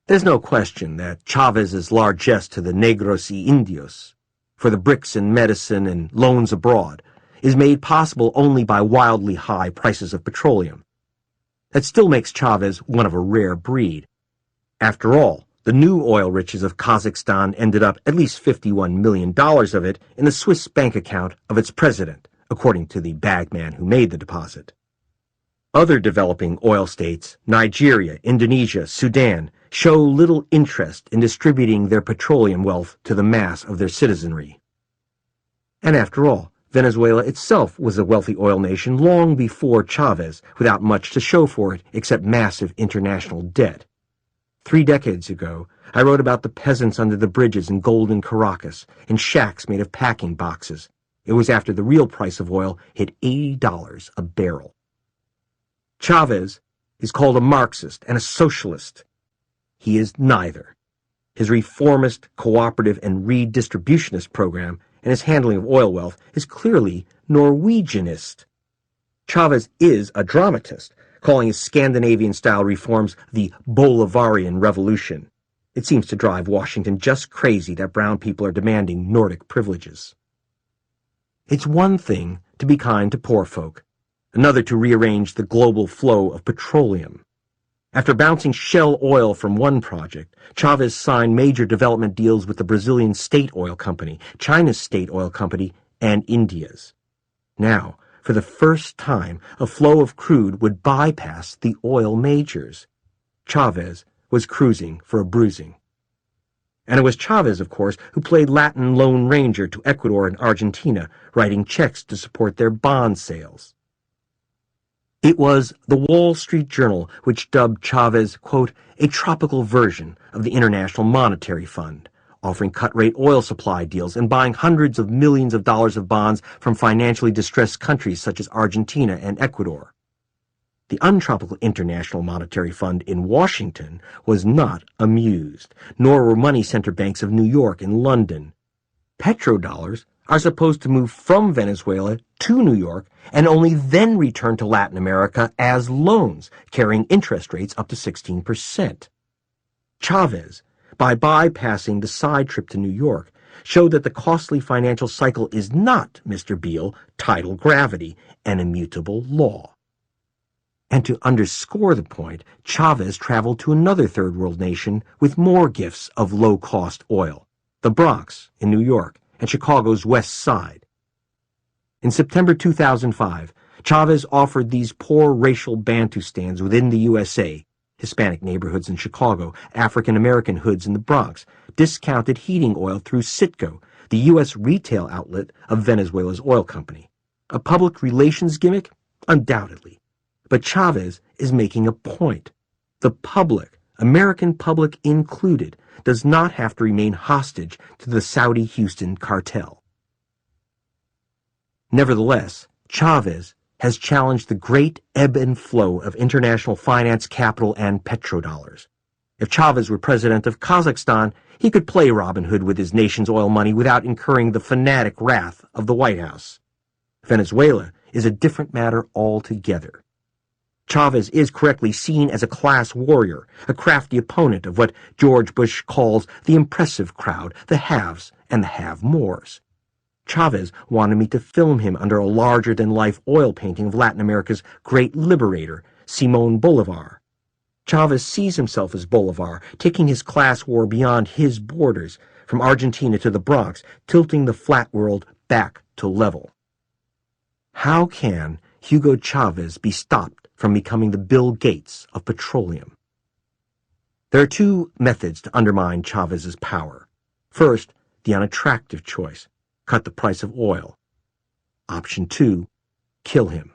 There's no question that Chavez's largesse to the negros y indios, for the bricks and medicine and loans abroad, is made possible only by wildly high prices of petroleum. That still makes Chavez one of a rare breed. After all, the new oil riches of Kazakhstan ended up at least $51 million of it in the Swiss bank account of its president, according to the bagman who made the deposit. Other developing oil states, Nigeria, Indonesia, Sudan, show little interest in distributing their petroleum wealth to the mass of their citizenry. And after all, Venezuela itself was a wealthy oil nation long before Chavez, without much to show for it except massive international debt. 3 decades ago, I wrote about the peasants under the bridges in golden Caracas, in shacks made of packing boxes. It was after the real price of oil hit $80 a barrel. Chavez is called a Marxist and a socialist. He is neither. His reformist, cooperative, and redistributionist program and his handling of oil wealth is clearly Norwegianist. Chavez is a dramatist, calling his Scandinavian-style reforms the Bolivarian Revolution. It seems to drive Washington just crazy that brown people are demanding Nordic privileges. It's one thing to be kind to poor folk, another to rearrange the global flow of petroleum. After bouncing Shell oil from one project, Chavez signed major development deals with the Brazilian State Oil Company, China's State Oil Company, and India's. Now, for the first time, a flow of crude would bypass the oil majors. Chavez was cruising for a bruising. And it was Chavez, of course, who played Latin Lone Ranger to Ecuador and Argentina, writing checks to support their bond sales. It was the Wall Street Journal which dubbed Chavez, quote, a tropical version of the International Monetary Fund, offering cut-rate oil supply deals and buying hundreds of millions of dollars of bonds from financially distressed countries such as Argentina and Ecuador. The untropical International Monetary Fund in Washington was not amused, nor were money center banks of New York and London. Petrodollars are supposed to move from Venezuela to New York and only then return to Latin America as loans, carrying interest rates up to 16%. Chavez, by bypassing the side trip to New York, showed that the costly financial cycle is not, Mr. Beale, tidal gravity, an immutable law. And to underscore the point, Chavez traveled to another third-world nation with more gifts of low-cost oil, the Bronx in New York and Chicago's West Side. In September 2005, Chavez offered these poor racial Bantustans within the USA, Hispanic neighborhoods in Chicago, African-American hoods in the Bronx, discounted heating oil through Citgo, the U.S. retail outlet of Venezuela's oil company. A public relations gimmick? Undoubtedly. But Chavez is making a point. The public, American public included, does not have to remain hostage to the Saudi-Houston cartel. Nevertheless, Chavez has challenged the great ebb and flow of international finance capital and petrodollars. If Chavez were president of Kazakhstan, he could play Robin Hood with his nation's oil money without incurring the fanatic wrath of the White House. Venezuela is a different matter altogether. Chavez is correctly seen as a class warrior, a crafty opponent of what George Bush calls the impressive crowd, the haves and the have-mores. Chavez wanted me to film him under a larger-than-life oil painting of Latin America's great liberator, Simón Bolívar. Chavez sees himself as Bolivar, taking his class war beyond his borders, from Argentina to the Bronx, tilting the flat world back to level. How can Hugo Chavez be stopped from becoming the Bill Gates of petroleum? There are 2 methods to undermine Chavez's power. First, the unattractive choice, cut the price of oil. Option 2, kill him.